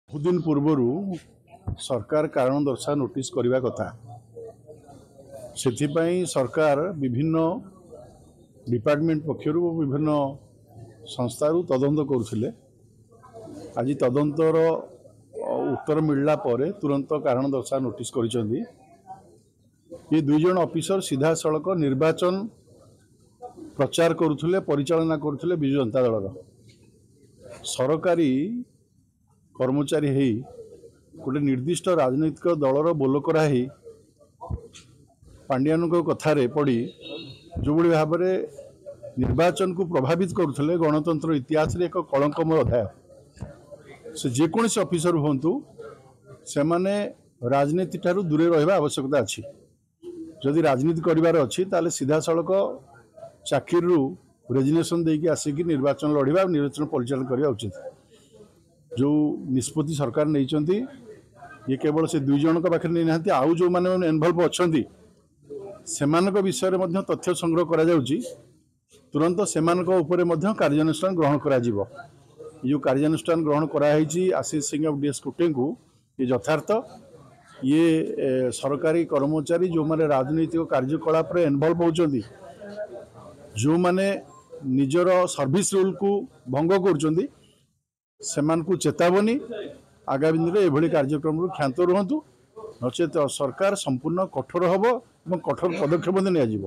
बहुत दिन पूर्वर सरकार कारण दर्शा नोटिस करने कथा से सरकार विभिन्न डिपार्टमेंट पक्षर विभिन्न संस्थारू तदंत करुले। आज तदंतर उत्तर मिलला परे तुरंत कारण दर्शा नोटिस करिसेंती। ये दुई जन ऑफिसर सीधा सड़क निर्वाचन प्रचार करुले परिचालना करुले विजु जनता दल सरकारी कर्मचारी है गोटे निर्दिष्ट राजनैतिक दलर बोलकरा पांड्यान कथार पड़ी जो भाई भाव निर्वाचन को प्रभावित करुले गणतंत्र इतिहास एक कलंकमय अध्याय। से जेकोसी ऑफिसर हूँ से माने राजनीति ठारू दूरे रहा आवश्यकता अच्छी। जदि राजनीति करार अच्छी ताले सीधा सड़क चाकरी रेजिग्नेशन देकी आसिक निर्वाचन लड़वा निर्वाचन परिचालन करने उचित। जो निष्पत्ति सरकार नहीं ये केवल से दुई जन पाखे नहीं ना आउ जो मैंने इनवल्व अच्छा से विषय में तथ्य संग्रह करा तुरंत से कार्यानुष्ठान ग्रहण करा जो कार्यानुष्ठान ग्रहण कराई आशीष सिंह ऑफ डीएस कुटे को ये यथार्थ ये सरकारी कर्मचारी जो माने राजनीतिक कार्यकलाप इनवल्व होती जो माने निजर सर्विस रूल को भंग कर चेतावनी आगामी दिन में यह कार्यक्रम क्षांत रुहतु नचेत सरकार संपूर्ण कठोर हम और कठोर पदक्षेप नहीं।